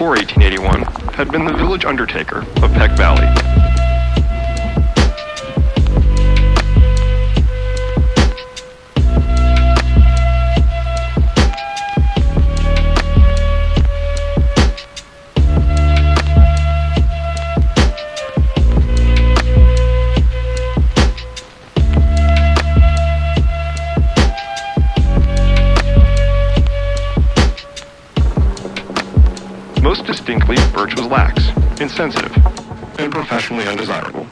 before 1881, had been the village undertaker of Peck Valley. Most distinctly, Birch was lax, insensitive, and professionally undesirable.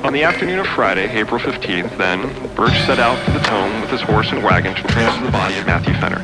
On the afternoon of Friday, April 15th, then, Birch set out for the Tome with his horse and wagon to transfer the body of Matthew Fenner.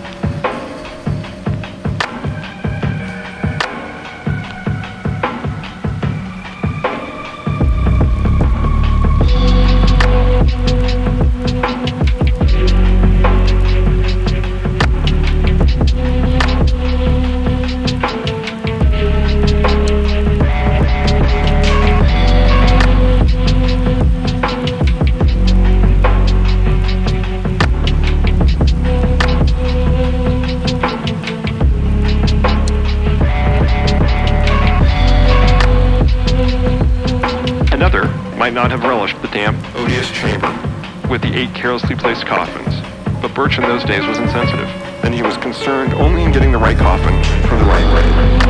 Might not have relished the damp, odious chamber with the 8 carelessly placed coffins, but Birch in those days was insensitive, and he was concerned only in getting the right coffin for the right grave.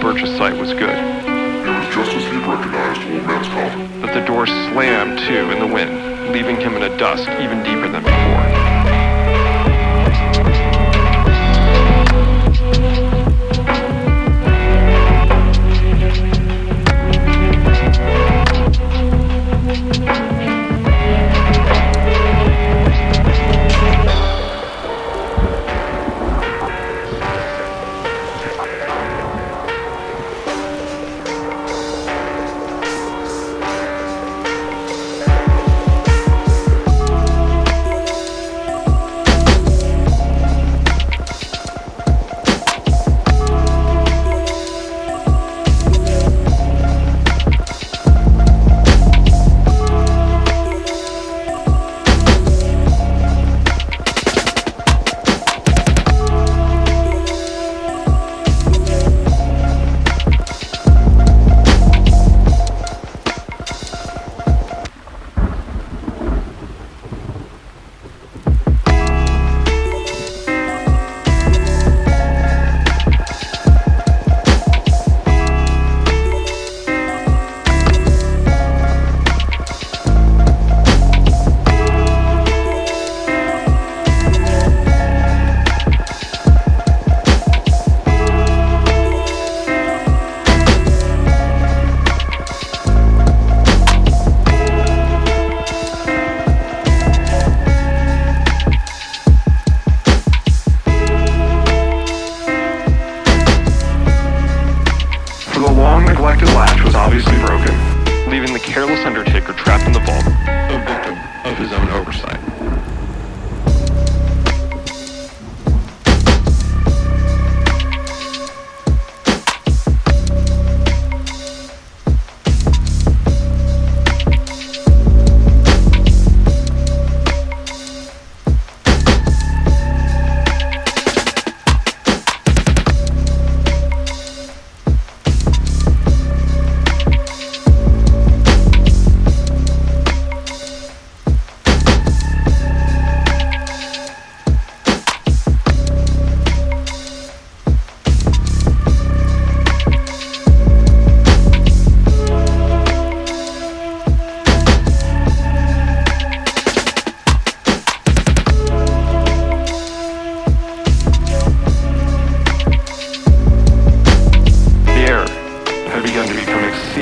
Birch's sight was good. It was just as he recognized old man's coffin. But the door slammed to in the wind, leaving him in a dusk even deeper than before.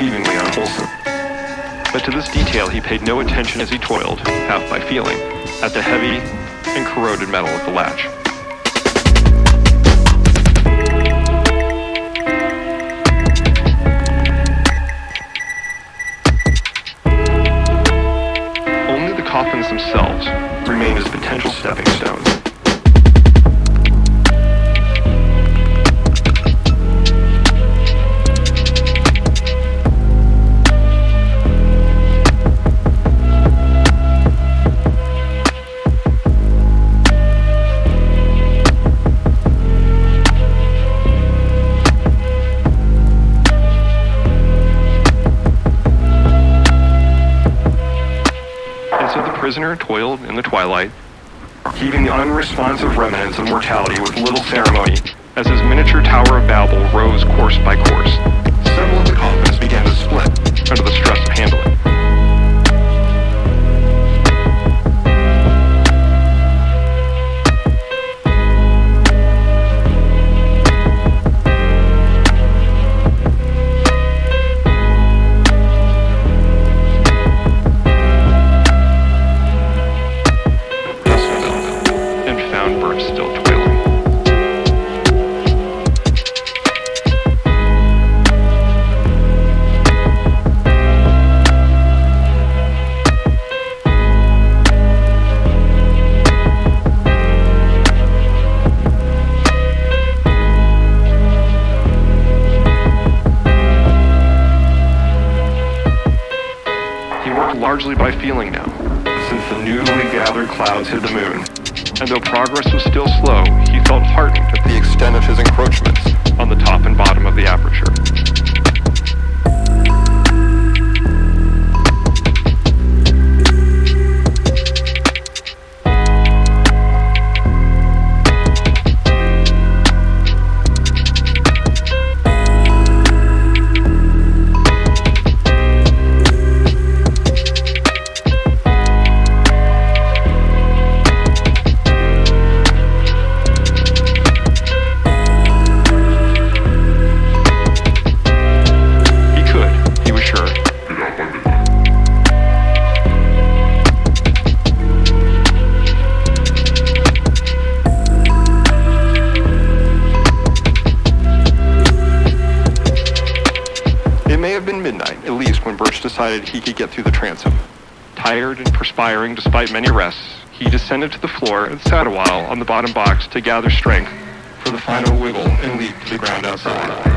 exceedingly unwholesome. But to this detail he paid no attention as he toiled, half by feeling, at the heavy and corroded metal of the latch. Only the coffins themselves remained as potential stepping stones. Prisoner toiled in the twilight, heaving the unresponsive remnants of mortality with little ceremony as his miniature Tower of Babel rose course by course. Several of the coffins began to split under the stress of handling. Largely by feeling now, since the newly gathered clouds hid the moon. And though progress was still slow, he felt heartened at the extent of his encroachments on the top and bottom of the aperture. Decided he could get through the transom. Tired and perspiring despite many rests, he descended to the floor and sat a while on the bottom box to gather strength for the final wiggle and leap to the ground outside.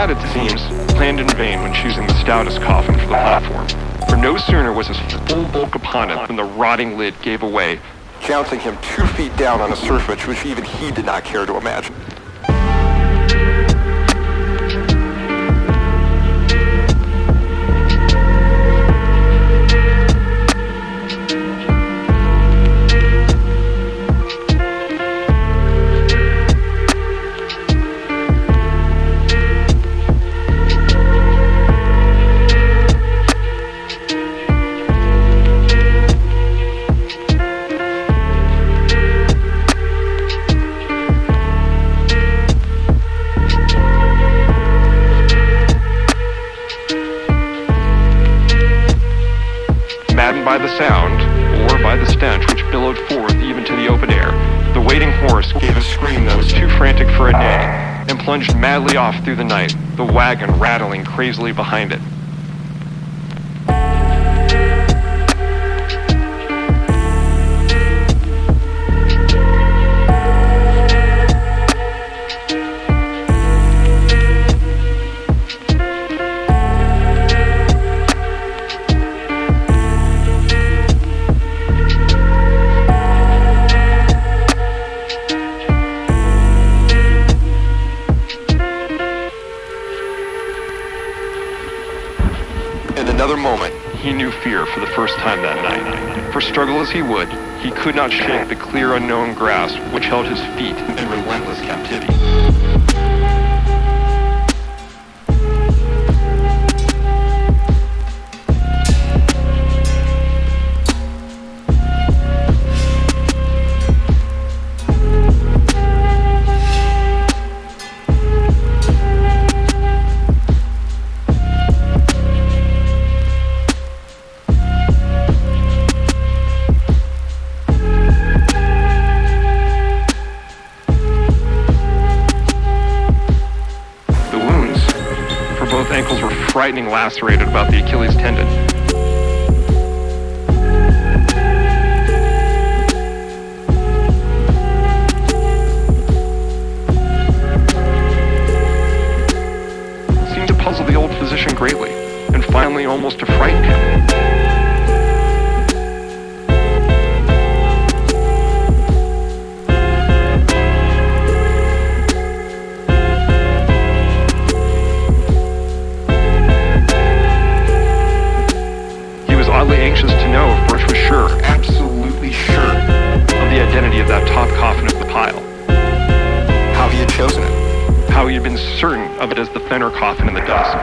It seems, planned in vain when choosing the stoutest coffin for the platform. For no sooner was his full bulk upon it than the rotting lid gave way, jouncing him 2 feet down on a surface which even he did not care to imagine. By the sound, or by the stench which billowed forth even to the open air, the waiting horse gave a scream that was too frantic for a neigh, and plunged madly off through the night, the wagon rattling crazily behind it. fear for the first time that night. For struggle as he would, he could not shake the clear unknown grasp which held his feet in relentless captivity. Ankles were frightening, lacerated about the Achilles tendon. It seemed to puzzle the old physician greatly, and finally almost to frighten him. Anxious to know if Birch was sure, absolutely sure, of the identity of that top coffin of the pile. How he had chosen it. How he had been certain of it as the Fenner coffin in the dust.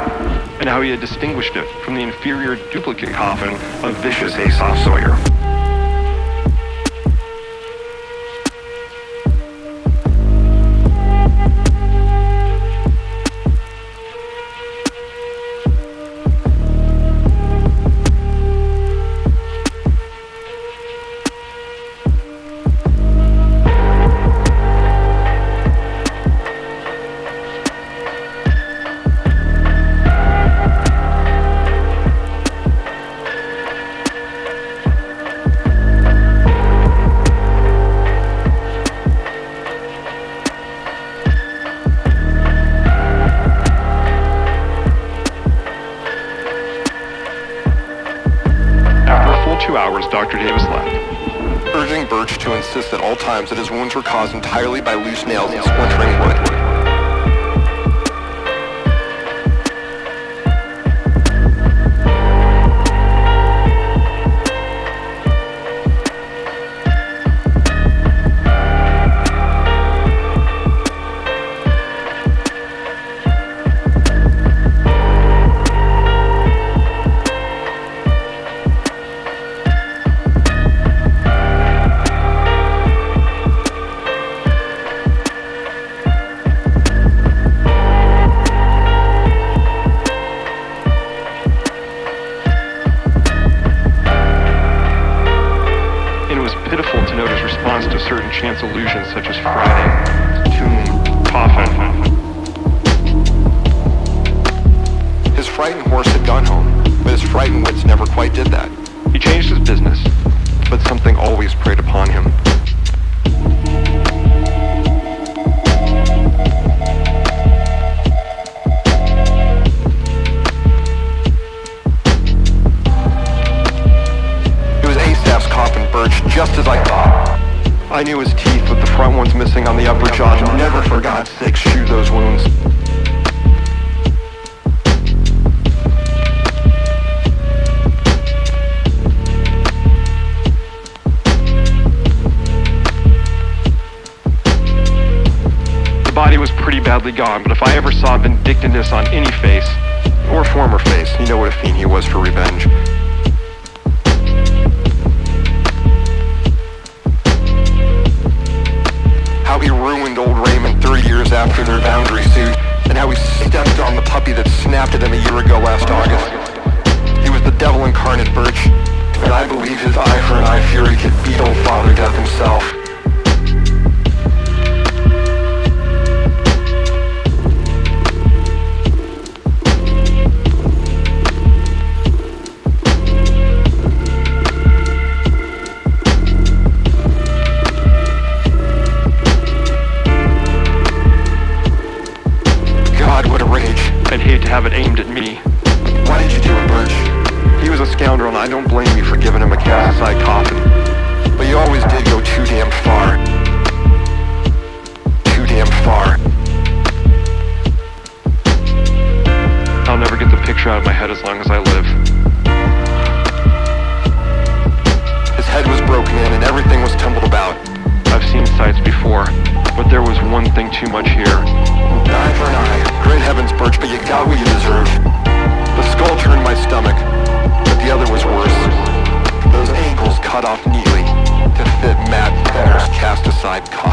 And how he had distinguished it from the inferior duplicate coffin of vicious Aesop Sawyer. Dr. Davis left, urging Birch to insist at all times that his wounds were caused entirely by loose nails and splintering wood. Chance allusions such as Friday, tomb, coffin. His frightened horse had gone home, but his frightened wits never quite did that. He changed his business, but something always preyed upon him. It was Asaph's coffin, Birch, just as I thought. I knew his teeth with the front ones missing on the upper jaw. Never, for God's sake, shoe those wounds. The body was pretty badly gone, but if I ever saw vindictiveness on any face, or former face, you know what a fiend he was for revenge. How he ruined old Raymond 30 years after their boundary suit, and how he stepped on the puppy that snapped at him a year ago last August. He was the devil incarnate, Birch, and I believe his eye for an eye fury could beat old Father Death himself. I'd hate to have it aimed at me. Why did you do it, Birch? He was a scoundrel, and I don't blame you for giving him a cast-aside coffin. But you always did go too damn far. Too damn far. I'll never get the picture out of my head as long as I live. Everything was tumbled about. I've seen sights before, but there was one thing too much here. An eye for an eye. Great heavens, Birch, but you got what you deserved. The skull turned my stomach, but the other was worse. Those ankles cut off neatly to fit Matt Benner's cast-aside coffin.